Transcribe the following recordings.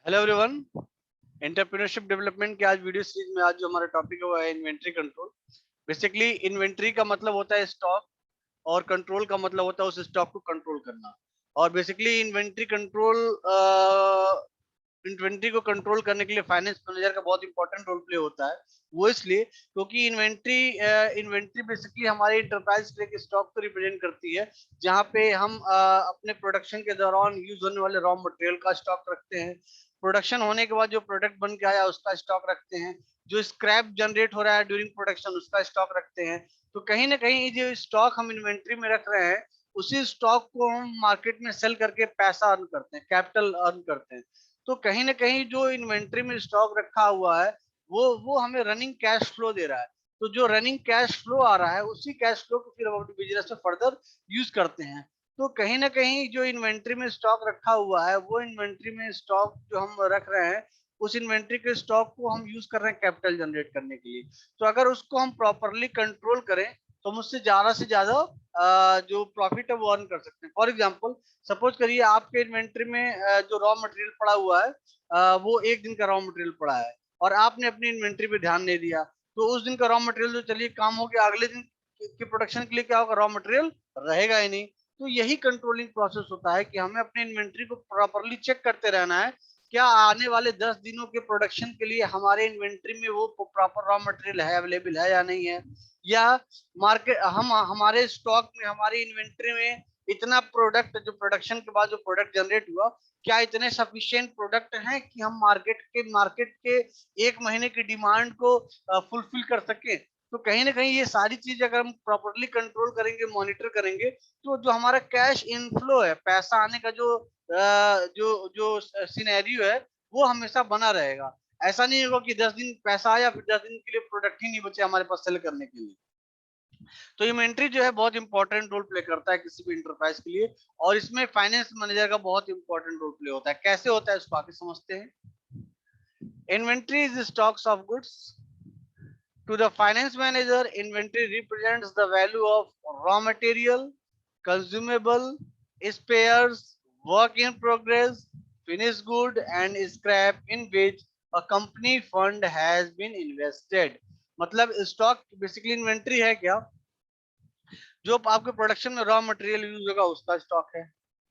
Hello everyone. Entrepreneurship development के आज video series में आज जो हमारा टॉपिक है वो है इन्वेंट्री कंट्रोल। बेसिकली इन्वेंट्री का मतलब होता है स्टॉक और कंट्रोल का मतलब होता है उस स्टॉक को कंट्रोल करना। और बेसिकली इन्वेंट्री को कंट्रोल करने के लिए फाइनेंस मैनेजर का बहुत इंपॉर्टेंट रोल प्ले होता है। वो इसलिए क्योंकि इन्वेंट्री बेसिकली हमारे इंटरप्राइज के लिए स्टॉक को रिप्रेजेंट करती है, जहाँ पे हम अपने प्रोडक्शन के दौरान यूज होने वाले रॉ मटेरियल का स्टॉक रखते हैं। प्रोडक्शन होने के बाद जो प्रोडक्ट बन के आया उसका स्टॉक रखते हैं। जो स्क्रैप जनरेट हो रहा है ड्यूरिंग प्रोडक्शन उसका स्टॉक रखते हैं। तो कहीं ना कहीं जो स्टॉक हम इन्वेंट्री में रख रहे हैं उसी स्टॉक को हम मार्केट में सेल करके पैसा अर्न करते हैं, कैपिटल अर्न करते हैं। तो कहीं ना कहीं जो इन्वेंट्री में स्टॉक रखा हुआ है वो हमें रनिंग कैश फ्लो दे रहा है। तो जो रनिंग कैश फ्लो आ रहा है उसी कैश फ्लो को फिर हम अपने बिजनेस में फर्दर यूज करते हैं। तो कहीं ना कहीं जो इन्वेंट्री में स्टॉक रखा हुआ है वो इन्वेंट्री में स्टॉक जो हम रख रहे हैं उस इन्वेंट्री के स्टॉक को हम यूज कर रहे हैं कैपिटल जनरेट करने के लिए। तो अगर उसको हम प्रॉपरली कंट्रोल करें तो हम उससे ज्यादा जो प्रॉफिट है वो अर्न कर सकते हैं। फॉर एग्जाम्पल सपोज करिए आपके इन्वेंट्री में जो रॉ मटेरियल पड़ा हुआ है वो एक दिन का रॉ मटेरियल पड़ा है और आपने अपनी इन्वेंट्री पे ध्यान नहीं दिया। तो उस दिन का रॉ मटेरियल जो चलिए काम हो गया, अगले दिन के प्रोडक्शन के लिए क्या होगा, रॉ मटेरियल रहेगा ही नहीं। तो यही कंट्रोलिंग प्रोसेस होता है कि हमें अपनी इन्वेंट्री को प्रॉपरली चेक करते रहना है। क्या आने वाले 10 दिनों के प्रोडक्शन के लिए हमारे इन्वेंट्री में वो प्रॉपर रॉ मटेरियल है, अवेलेबल है या नहीं है। या मार्केट हम हमारे स्टॉक में हमारी इन्वेंट्री में इतना प्रोडक्ट जो प्रोडक्शन के बाद जो प्रोडक्ट जनरेट हुआ क्या इतने सफिशिएंट प्रोडक्ट हैं कि हम मार्केट के 1 महीने की डिमांड को फुलफिल कर सके। तो कहीं ना कहीं ये सारी चीज अगर हम प्रॉपरली कंट्रोल करेंगे, मॉनिटर करेंगे, तो जो हमारा कैश इनफ्लो है, पैसा आने का जो जो सिनेरियो है वो हमेशा बना रहेगा। ऐसा नहीं होगा कि 10 दिन पैसा आया फिर 10 दिन के लिए प्रोडक्ट ही नहीं बचे हमारे पास सेल करने के लिए। तो इन्वेंट्री जो है बहुत इंपॉर्टेंट रोल प्ले करता है किसी भी इंटरप्राइज के लिए। और इसमें फाइनेंस मैनेजर का बहुत इंपॉर्टेंट रोल प्ले होता है। कैसे होता है उसको आगे समझते हैं। Inventory is stocks of goods. To the finance manager, inventory represents the value of raw material, consumable, spares, work in progress, finished good, and scrap in which a company fund has been invested. मतलब stock basically inventory है क्या, जो आपके production में raw material use होगा उसका stock है।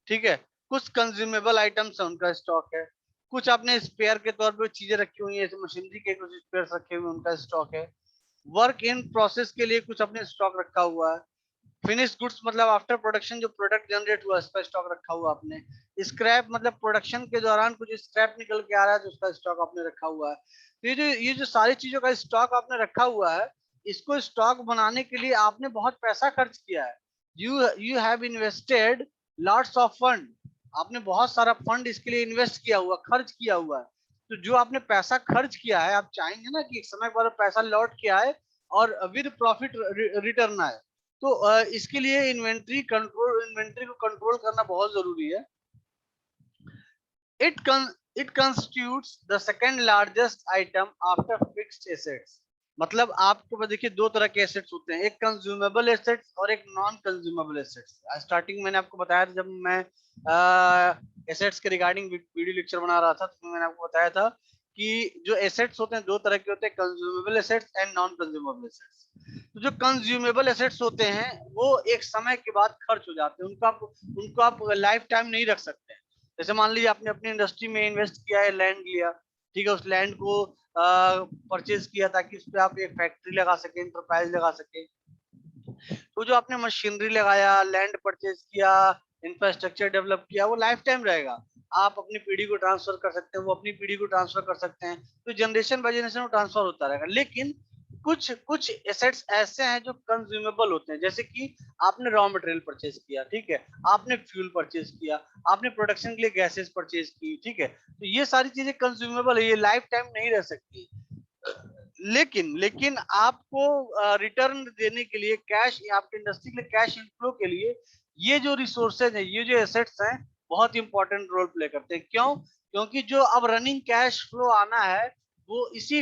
ठीक है, कुछ कंज्यूमेबल आइटम्स है उनका स्टॉक है, कुछ आपने स्पेयर के तौर पे चीजें रखी हुई है, मशीनरी के कुछ स्पेयर रखे हुए उनका स्टॉक है। वर्क इन प्रोसेस के लिए कुछ अपने स्टॉक रखा हुआ है। फिनिश गुड्स मतलब आफ्टर प्रोडक्शन जो प्रोडक्ट जनरेट हुआ उसका स्टॉक रखा हुआ आपने। स्क्रैप मतलब प्रोडक्शन के दौरान कुछ स्क्रैप निकल के आ रहा है तो उसका स्टॉक आपने रखा हुआ है। तो ये जो सारी चीजों का स्टॉक आपने रखा हुआ है, इसको स्टॉक बनाने के लिए आपने बहुत पैसा खर्च किया है। You have invested lots of fund. आपने बहुत सारा फंड इसके लिए इन्वेस्ट किया हुआ, खर्च किया हुआ है। तो जो आपने पैसा खर्च किया है आप चाहेंगे ना कि एक समय पर पैसा लौट के आए और विद प्रॉफिट रिटर्न आए। तो इसके लिए इन्वेंट्री को कंट्रोल करना बहुत जरूरी है। It it constitutes the second largest item after fixed assets. मतलब आपको देखिए दो तरह के एसेट्स होते हैं, एक कंज्यूमेबल एसेट्स और एक नॉन कंज्यूमेबल एसेट्स। स्टार्टिंग मैंने आपको बताया था जब मैं एसेट्स के रिगार्डिंग वीडियो लेक्चर बना रहा था तो मैंने आपको बताया था कि जो एसेट्स होते हैं दो तरह के होते हैं, consumable assets and non consumable assets. तो जो कंज्यूमेबल एसेट्स होते हैं वो एक समय के बाद खर्च हो जाते हैं, उनको आप लाइफ टाइम नहीं रख सकते। जैसे मान लीजिए आपने अपनी इंडस्ट्री में इन्वेस्ट किया है, लैंड लिया, ठीक है, उस लैंड को परचेज किया ताकि उस पर आप एक फैक्ट्री लगा सके, इंटरप्राइज लगा सके। तो जो आपने मशीनरी लगाया, लैंड परचेज किया, इंफ्रास्ट्रक्चर डेवलप किया, वो लाइफ टाइम रहेगा। आप अपनी पीढ़ी को ट्रांसफर कर सकते हैं, वो अपनी पीढ़ी को ट्रांसफर कर सकते हैं। तो जनरेशन बाय जनरेशन वो ट्रांसफर होता रहेगा। लेकिन कुछ कुछ एसेट्स ऐसे हैं जो कंज्यूमेबल होते हैं, जैसे कि आपने रॉ मटेरियल परचेज किया, ठीक है, आपने फ्यूल परचेज किया, आपने प्रोडक्शन के लिए गैसेस परचेज की, ठीक है। तो ये सारी चीजें कंज्यूमेबल है, ये लाइफ टाइम नहीं रह सकती। लेकिन लेकिन आपको रिटर्न देने के लिए कैश, आपकी इंडस्ट्री के लिए कैश इनफ्लो के लिए ये जो रिसोर्सेज है, ये जो एसेट्स हैं, बहुत इंपॉर्टेंट रोल प्ले करते हैं। क्यों? क्योंकि जो अब रनिंग कैश फ्लो आना है वो इसी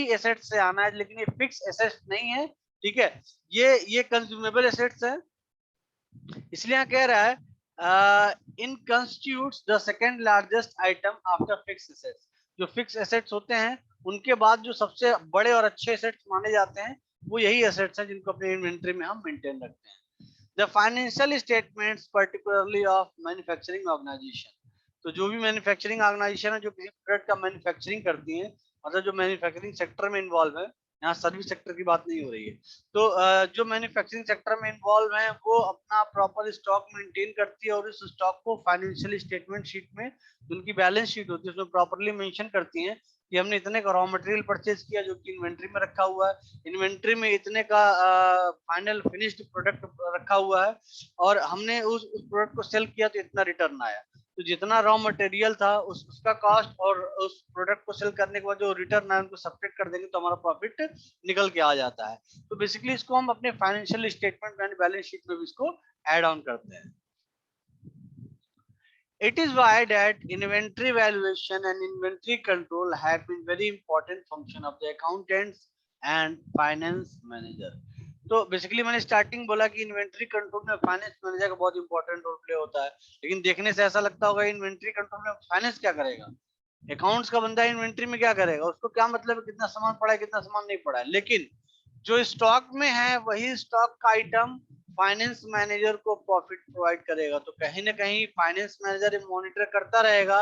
एसेट से आना है, लेकिन ये फिक्स एसेट्स नहीं है। ठीक है, ये कंज्यूमेबल एसेट्स है। इसलिए यहाँ कह रहा है in constitutes the second largest item after fix assets. जो फिक्स एसेट्स होते हैं उनके बाद जो सबसे बड़े और अच्छे एसेट्स माने जाते हैं वो यही एसेट्स हैं जिनको अपनी इन्वेंट्री में हम मेंटेन रखते हैं। The financial statements particularly of manufacturing organisation. तो जो भी मैन्युफैक्चरिंग ऑर्गेनाइजेशन है जो किसी प्रोडक्ट का मैन्युफैक्चरिंग करती है, मतलब जो मैन्युफैक्चरिंग सेक्टर में इन्वॉल्व है, यहाँ सर्विस सेक्टर की बात नहीं हो रही है। तो जो मैन्युफैक्चरिंग सेक्टर में इन्वॉल्व है वो अपना प्रॉपर स्टॉक मेंटेन करती है और इस स्टॉक को फाइनेंशियल स्टेटमेंट शीट में, उनकी बैलेंस शीट होती है उसमें प्रॉपरली मेंशन करती हैं कि हमने इतने का रॉ मटेरियल परचेज किया जो कि इन्वेंट्री में रखा हुआ है, इन्वेंट्री में इतने का फाइनल फिनिश्ड प्रोडक्ट रखा हुआ है और हमने उस प्रोडक्ट को सेल किया तो इतना रिटर्न आया। तो जितना रॉ मटेरियल था उसका कॉस्ट और उस प्रोडक्ट को सेल करने के बाद जो रिटर्न आया उनको सब्ट्रैक्ट कर देंगे तो हमारा प्रॉफिट निकल के आ जाता है। तो बेसिकली इसको हम अपने financial statement and balance sheet में भी इसको ऐड ऑन करते हैं। It is why that inventory valuation and inventory control have been very important function of the accountants and finance manager. तो बेसिकली मैंने स्टार्टिंग बोला कि इन्वेंट्री कंट्रोल में फाइनेंस मैनेजर का बहुत इंपॉर्टेंट रोल प्ले होता है, लेकिन देखने से ऐसा लगता होगा इन्वेंट्री कंट्रोल में फाइनेंस क्या करेगा, अकाउंट्स का बंदा इन्वेंट्री में क्या करेगा, उसको क्या मतलब है कितना सामान पड़ा है कितना सामान नहीं पड़ा है। लेकिन जो स्टॉक में है वही स्टॉक का आइटम फाइनेंस मैनेजर को प्रॉफिट प्रोवाइड करेगा। तो कहीं ना कहीं फाइनेंस मैनेजर मॉनिटर करता रहेगा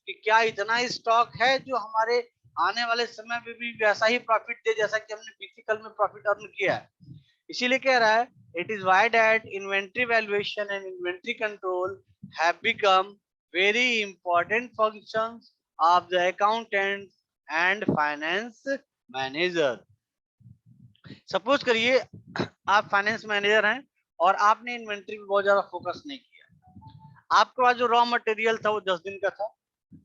कि क्या इतना स्टॉक है जो हमारे आने वाले समय में भी वैसा ही प्रॉफिट दे जैसा कि हमने बीती कल में प्रॉफिट अर्न किया है। इसीलिए कह रहा है it is why that inventory valuation and inventory control have become very important functions of the accountant and finance manager. Suppose करिए आप फाइनेंस मैनेजर हैं और आपने इन्वेंट्री पे बहुत ज्यादा फोकस नहीं किया, आपके पास जो रॉ मटेरियल था वो 10 दिन का था,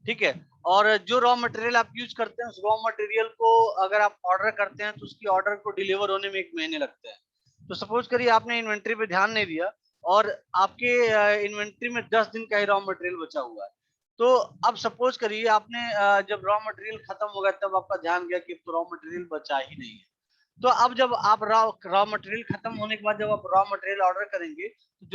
ठीक है, और जो रॉ मटेरियल आप यूज करते हैं उस रॉ मटेरियल को अगर आप ऑर्डर करते हैं तो उसकी ऑर्डर को डिलीवर होने में 1 महीने लगते हैं। तो सपोज करिए आपने इन्वेंट्री पे ध्यान नहीं दिया और आपके इन्वेंट्री में 10 दिन का ही रॉ मटेरियल बचा हुआ है। तो अब सपोज करिए आपने जब रॉ मटेरियल खत्म हो गया तब आपका ध्यान गया कि रॉ मटेरियल बचा ही नहीं है। तो अब जब आप रॉ मटेरियल खत्म होने के बाद जब आप रॉ मटेरियल ऑर्डर करेंगे तो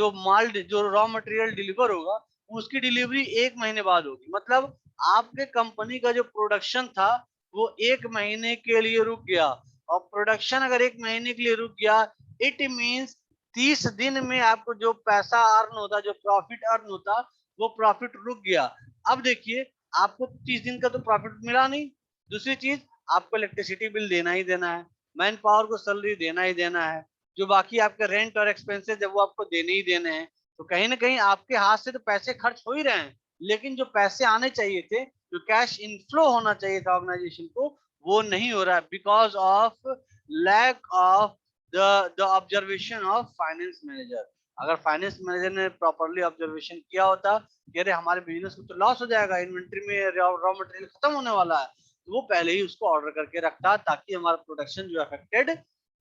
जो रॉ मटेरियल डिलीवर होगा उसकी डिलीवरी 1 महीने बाद होगी। मतलब आपके कंपनी का जो प्रोडक्शन था वो 1 महीने के लिए रुक गया, और प्रोडक्शन अगर 1 महीने के लिए रुक गया इट मींस 30 दिन में आपको जो पैसा अर्न होता, जो प्रॉफिट अर्न होता, वो प्रॉफिट रुक गया। अब देखिए आपको 30 दिन का तो प्रॉफिट मिला नहीं, दूसरी चीज आपको इलेक्ट्रिसिटी बिल देना ही देना है, मैन पावर को सैलरी देना ही देना है, जो बाकी आपके रेंट और एक्सपेंसेस है वो आपको देने ही देने हैं। तो कहीं ना कहीं आपके हाथ से तो पैसे खर्च हो ही रहे हैं, लेकिन जो पैसे आने चाहिए थे, जो कैश इनफ्लो होना चाहिए था ऑर्गेनाइजेशन को, वो नहीं हो रहा है because of lack of the observation of finance manager. अगर फाइनेंस मैनेजर ने प्रॉपरली ऑब्जर्वेशन किया होता कि अरे हमारे बिजनेस को तो लॉस हो जाएगा, इन्वेंट्री में रॉ मटेरियल खत्म होने वाला है, तो वो पहले ही उसको ऑर्डर करके रखता ताकि हमारा प्रोडक्शन जो अफेक्टेड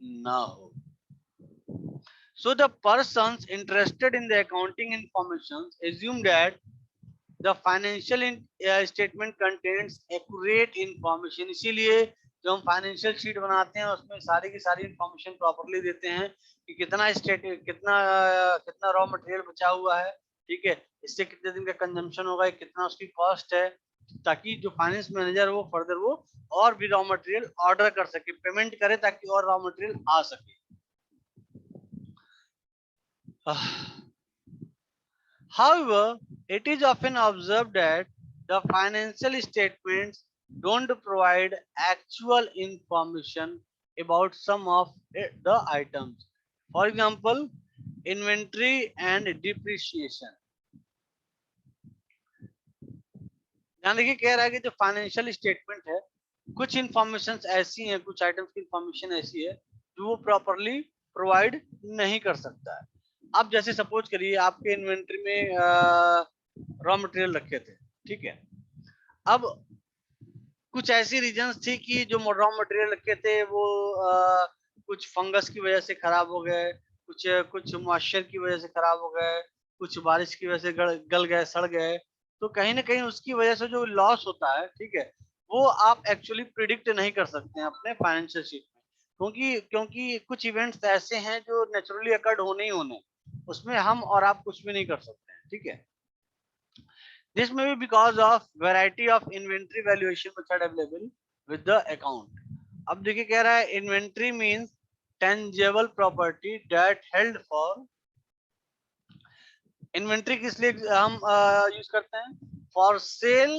ना हो। So the persons interested in the accounting information assume that the financial statement contains accurate information। इसीलिए जो हम फाइनेंशियल शीट बनाते हैं उसमें सारी की सारी इंफॉर्मेशन प्रॉपरली देते हैं कि कितना रॉ मटेरियल बचा हुआ है, ठीक है, इससे कितने दिन का कंजम्पशन होगा, कितना उसकी कॉस्ट है, ताकि जो फाइनेंस मैनेजर वो फर्दर वो और भी रॉ मटेरियल ऑर्डर कर सके, पेमेंट करे ताकि और रॉ मटेरियल आ सके। However, it is often observed that the financial statements don't provide actual information about some of the items. For example, inventory and depreciation. ध्यान देखिए कह रहा है कि जो फाइनेंशियल स्टेटमेंट है कुछ इंफॉर्मेशन ऐसी हैं, कुछ आइटम्स की इंफॉर्मेशन ऐसी है जो वो प्रॉपरली प्रोवाइड नहीं कर सकता है। अब जैसे सपोज करिए आपके इन्वेंट्री में रॉ मटेरियल रखे थे, ठीक है, अब कुछ ऐसी रीजंस थी कि जो रॉ मटेरियल रखे थे वो कुछ फंगस की वजह से खराब हो गए, कुछ कुछ मॉइस्चर की वजह से खराब हो गए, कुछ बारिश की वजह से गल गए, सड़ गए। तो कहीं ना कहीं उसकी वजह से जो लॉस होता है, ठीक है, वो आप एक्चुअली प्रिडिक्ट नहीं कर सकते हैं अपने फाइनेंशियल शीट में, क्योंकि क्योंकि कुछ इवेंट्स ऐसे हैं जो नेचुरली अकर्ड होने ही होने, उसमें हम और आप कुछ भी नहीं कर सकते हैं, ठीक है। This may be because of variety of inventory valuation method available with the account. अब देखिए कह रहा है inventory means tangible property that held for, inventory किस लिए हम यूज करते हैं, for sale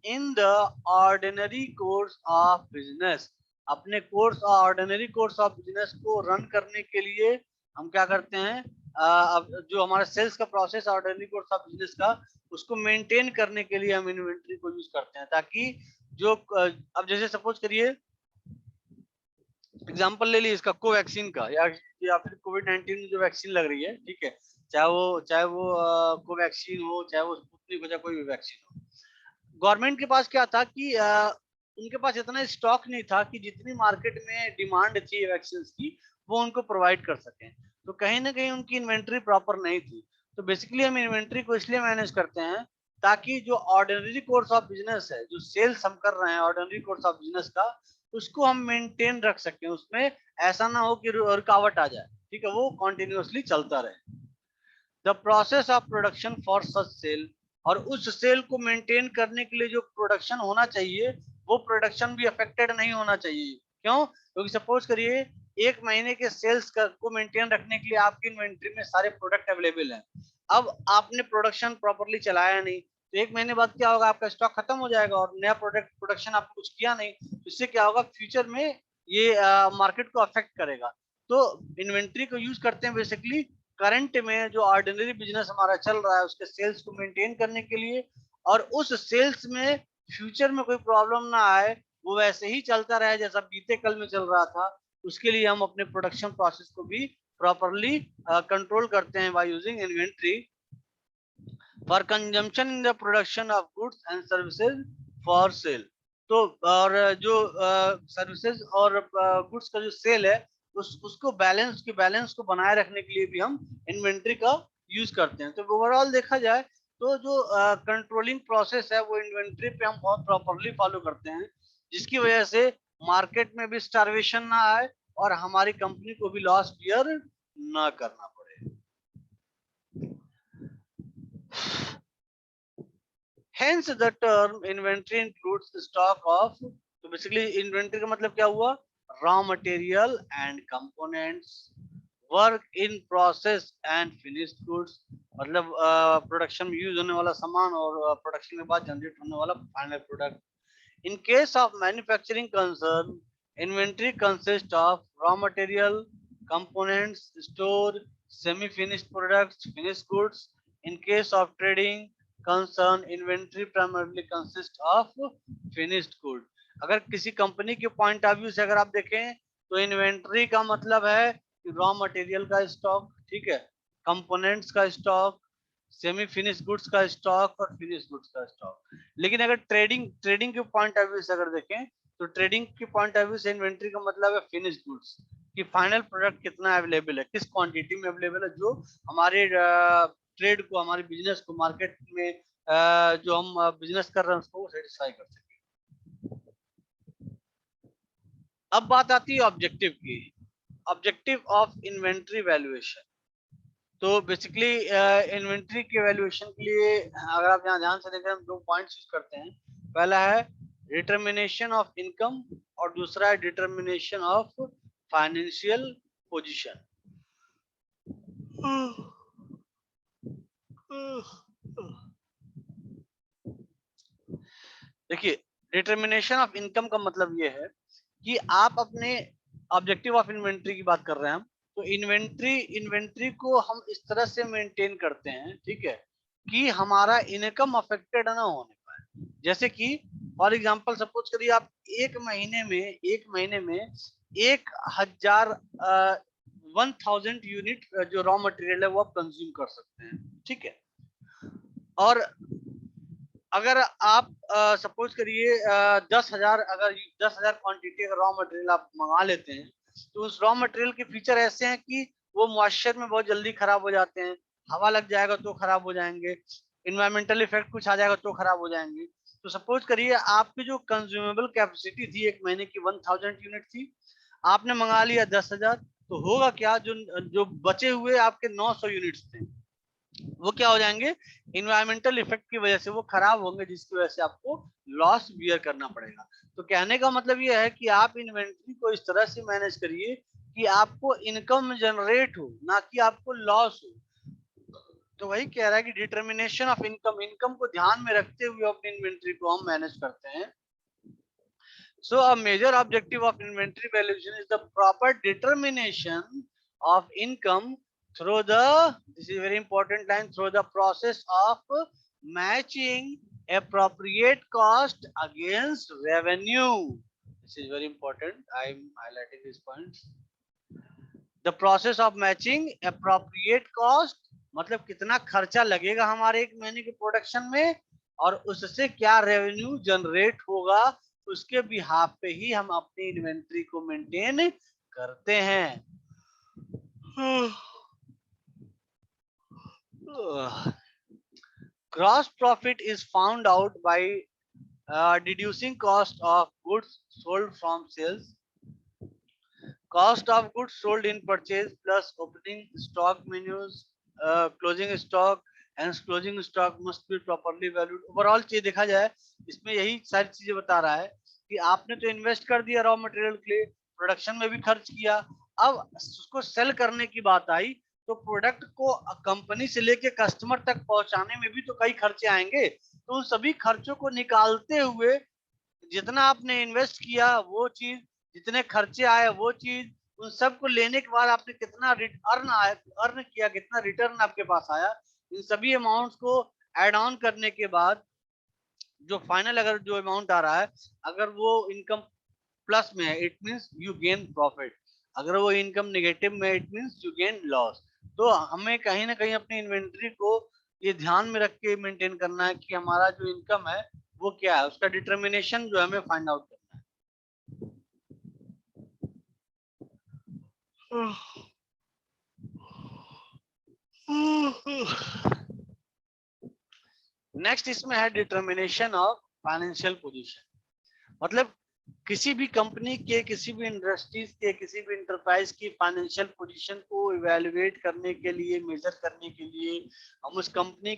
in the ordinary course of business. अपने course ordinary course of business को रन करने के लिए हम क्या करते हैं, अब जो हमारा सेल्स का process ordinary course of business का, उसको मेंटेन करने के लिए हम इन्वेंट्री को यूज करते हैं, ताकि जो अब जैसे सपोज करिए एग्जांपल ले ली इसका कोवैक्सीन का, या फिर कोविड-19 में जो वैक्सीन लग रही है, ठीक है, चाहे वो कोवैक्सीन हो, चाहे वो स्पुतनिक हो, चाहे कोई भी वैक्सीन हो। गवर्नमेंट के पास क्या था कि उनके पास इतना स्टॉक नहीं था कि जितनी मार्केट में डिमांड थी वैक्सीन की वो उनको प्रोवाइड कर सकें। तो कहीं ना कहीं उनकी इन्वेंट्री प्रॉपर नहीं थी। तो बेसिकली हम इन्वेंट्री को इसलिए मैनेज करते हैं ताकि जो ऑर्डिनरी कोर्स ऑफ बिजनेस है, जो सेल्स हम कर रहे हैं ऑर्डिनरी कोर्स ऑफ बिजनेस का, उसको हम मेंटेन रख सकें, उसमें ऐसा ना हो कि रुकावट आ जाए, ठीक है, वो कंटिन्यूअसली चलता रहे। The process of production for such sale, और उस सेल को मेंटेन करने के लिए जो प्रोडक्शन होना चाहिए वो प्रोडक्शन भी अफेक्टेड नहीं होना चाहिए। क्यों? क्योंकि सपोज करिए 1 महीने के सेल्स को मेंटेन रखने के लिए आपकी इन्वेंट्री में सारे प्रोडक्ट अवेलेबल हैं। अब आपने प्रोडक्शन प्रॉपरली चलाया नहीं, तो 1 महीने बाद क्या होगा, आपका स्टॉक खत्म हो जाएगा और नया प्रोडक्ट प्रोडक्शन आपने कुछ किया नहीं, इससे क्या होगा, फ्यूचर में ये मार्केट को अफेक्ट करेगा। तो इन्वेंट्री को यूज करते हैं बेसिकली करंट में जो ऑर्डिनरी बिजनेस हमारा चल रहा है उसके सेल्स को मेंटेन करने के लिए, और उस सेल्स में फ्यूचर में कोई प्रॉब्लम ना आए, वो वैसे ही चलता रहे जैसा बीते कल में चल रहा था, उसके लिए हम अपने प्रोडक्शन प्रोसेस को भी प्रॉपरली कंट्रोल करते हैं by using inventory for consumption in the production of goods and services for sale. तो और जो सर्विसेज और गुड्स का जो सेल है उसको बैलेंस को बनाए रखने के लिए भी हम इन्वेंट्री का यूज करते हैं। तो ओवरऑल देखा जाए तो जो कंट्रोलिंग प्रोसेस है वो इन्वेंट्री पे हम बहुत प्रॉपरली फॉलो करते हैं, जिसकी वजह से मार्केट में भी स्टारवेशन ना आए और हमारी कंपनी को भी लॉस बियर ना करना पड़े। Hence the term inventory includes the stock of, तो basically inventory का मतलब क्या हुआ, raw material and components, work in process and finished goods, मतलब प्रोडक्शन में यूज होने वाला सामान और प्रोडक्शन के बाद जनरेट होने वाला final product. In case of manufacturing concern, inventory consists of raw material, components, store, semi-finished products, finished goods. In case of trading concern, inventory primarily consists of finished good. अगर किसी company के point of view से अगर आप देखें तो inventory का मतलब है रॉ मटेरियल का स्टॉक, ठीक है, कंपोनेंट्स का स्टॉक, सेमी फिनिश गुड्स का स्टॉक और फिनिश गुड्स का स्टॉक। लेकिन अगर ट्रेडिंग के पॉइंट ऑफ व्यू से अगर देखें तो ट्रेडिंग के पॉइंट ऑफ व्यू से इन्वेंट्री का मतलब है फिनिश गुड्स, कि फाइनल प्रोडक्ट कितना अवेलेबल है, किस क्वांटिटी में अवेलेबल है, जो हमारे ट्रेड को, हमारे बिजनेस को, मार्केट में जो हम बिजनेस कर रहे हैं उसको सेटिस्फाई कर सके। अब बात आती है ऑब्जेक्टिव की, ऑब्जेक्टिव ऑफ इन्वेंट्री वैल्यूएशन। तो बेसिकली इन्वेंट्री के वैल्यूएशन के लिए अगर आप यहाँ ध्यान से देखें हम 2 पॉइंट्स यूज करते हैं। पहला है डिटर्मिनेशन ऑफ इनकम और दूसरा है डिटर्मिनेशन ऑफ फाइनेंशियल पोजीशन। देखिए डिटर्मिनेशन ऑफ इनकम का मतलब ये है कि आप अपने ऑब्जेक्टिव ऑफ इन्वेंट्री की बात कर रहे हैं हम, तो इन्वेंट्री को हम इस तरह से मेंटेन करते हैं, ठीक है, कि हमारा इनकम अफेक्टेड ना होने पाए। जैसे कि फॉर एग्जांपल सपोज करिए आप एक महीने में 1000 1000 यूनिट जो रॉ मटेरियल है वो आप कंज्यूम कर सकते हैं, ठीक है। और अगर आप सपोज करिए 10,000 क्वांटिटी अगर रॉ मटेरियल आप मंगा लेते हैं, तो उस रॉ मटेरियल के फीचर ऐसे हैं कि वो मॉइस्चर में बहुत जल्दी खराब हो जाते हैं, हवा लग जाएगा तो खराब हो जाएंगे, इन्वायरमेंटल इफेक्ट कुछ आ जाएगा तो खराब हो जाएंगे। तो सपोज करिए आपकी जो कंज्यूमेबल कैपेसिटी थी 1 महीने की 1000 यूनिट थी, आपने मंगा लिया 10,000, तो होगा क्या, जो जो बचे हुए आपके 900 यूनिट्स थे वो क्या हो जाएंगे, इन्वायरमेंटल इफेक्ट की वजह से वो खराब होंगे, जिसकी वजह से आपको लॉस बियर करना पड़ेगा। तो कहने का मतलब ये है कि आप इन्वेंट्री को इस तरह से मैनेज करिए कि आपको इनकम जनरेट हो, ना कि आपको लॉस हो। तो वही कह रहा है कि डिटर्मिनेशन ऑफ इनकम, इनकम को ध्यान में रखते हुए अपनी इन्वेंट्री को हम मैनेज करते हैं। So a major objective of inventory valuation is the proper determination of income through the, this is very important line, through the process of matching appropriate cost against revenue. This is very important. I am highlighting these points. The process of matching appropriate cost, मतलब कितना खर्चा लगेगा हमारे एक महीने के production में और उससे क्या रेवेन्यू जनरेट होगा, उसके बिहाफ पे ही हम अपनी इन्वेंट्री को मेंटेन करते हैं। Gross profit is found out by deducing cost of goods sold from sales. Cost of goods sold in purchase plus opening stock menus, closing stock and closing stock must be properly valued. Overall चीज देखा जाए इसमें यही सारी चीजें बता रहा है कि आपने तो इन्वेस्ट कर दिया रॉ मटेरियल के लिए, प्रोडक्शन में भी खर्च किया, अब उसको सेल करने की बात आई तो प्रोडक्ट को कंपनी से लेके कस्टमर तक पहुंचाने में भी तो कई खर्चे आएंगे। तो उन सभी खर्चों को निकालते हुए जितना आपने इन्वेस्ट किया वो चीज, जितने खर्चे आए वो चीज, उन सब को लेने के बाद आपने कितना अर्न किया, कितना रिटर्न आपके पास आया, इन सभी अमाउंट्स को एड ऑन करने के बाद जो फाइनल अगर जो अमाउंट आ रहा है, अगर वो इनकम प्लस में है it means you gain profit, अगर वो इनकम नेगेटिव में it means you gain loss. तो हमें कहीं ना कहीं अपनी इन्वेंट्री को ये ध्यान में रख के मेंटेन करना है कि हमारा जो इनकम है वो क्या है, उसका डिटर्मिनेशन जो है हमें फाइंड आउट करना है। नेक्स्ट इसमें है डिटर्मिनेशन ऑफ फाइनेंशियल पोजीशन, मतलब किसी भी कंपनी के, किसी भी इंडस्ट्रीज के, किसी भी इंटरप्राइज की फाइनेंशियल पोजीशन को इवेलुएट करने के लिए, मेजर करने के लिए हम उस कंपनी